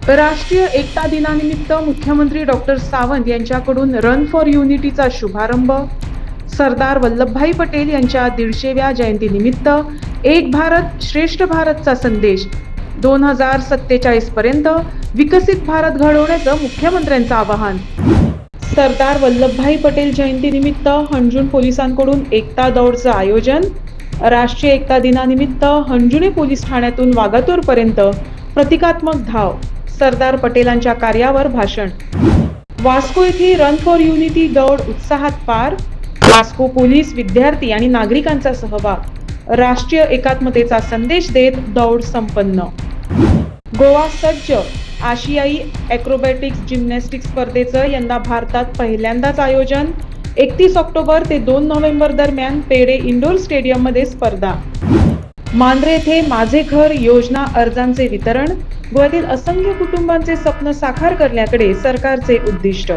राष्ट्रीय एकता दिनानिमित्त मुख्यमंत्री डॉक्टर सावंत यांच्याकडून रन फॉर युनिटीचा शुभारंभ. सरदार वल्लभभाई पटेल यांच्या 150व्या जयंतीनिमित्त एक भारत श्रेष्ठ भारतचा संदेश. 2047 पर्यंत विकसित भारत घडवण्याचं मुख्यमंत्र्यांचं आवाहन. सरदार वल्लभभाई पटेल जयंतीनिमित्त हंजून पोलिसांकडून एकता दौडचं आयोजन. राष्ट्रीय एकता दिनानिमित्त हंजुने पोलीस ठाण्यातून वागातूरपर्यंत प्रतिकात्मक धाव. सरदार पटेलांच्या कार्यावर भाषण. वास्को येथे रन फॉर युनिटी दौड उत्साहात पार. वास्को पोलीस, विद्यार्थी आणि नागरिकांचा सहभाग. राष्ट्रीय एकात्मतेचा संदेश देत दौड संपन्न. गोवा सज्ज. आशियाई ॲक्रोबॅटिक्स जिम्नॅस्टिक्स स्पर्धेचं यंदा भारतात पहिल्यांदाच आयोजन. 31 ऑक्टोबर ते 2 नोव्हेंबर दरम्यान पेडे इंडोर स्टेडियममध्ये स्पर्धा. मांद्रे येथे माझे घर योजना अर्जांचे वितरण. गोव्यातील असंख्य कुटुंबांचे स्वप्न साकार करण्याकडे सरकारचे उद्दिष्ट.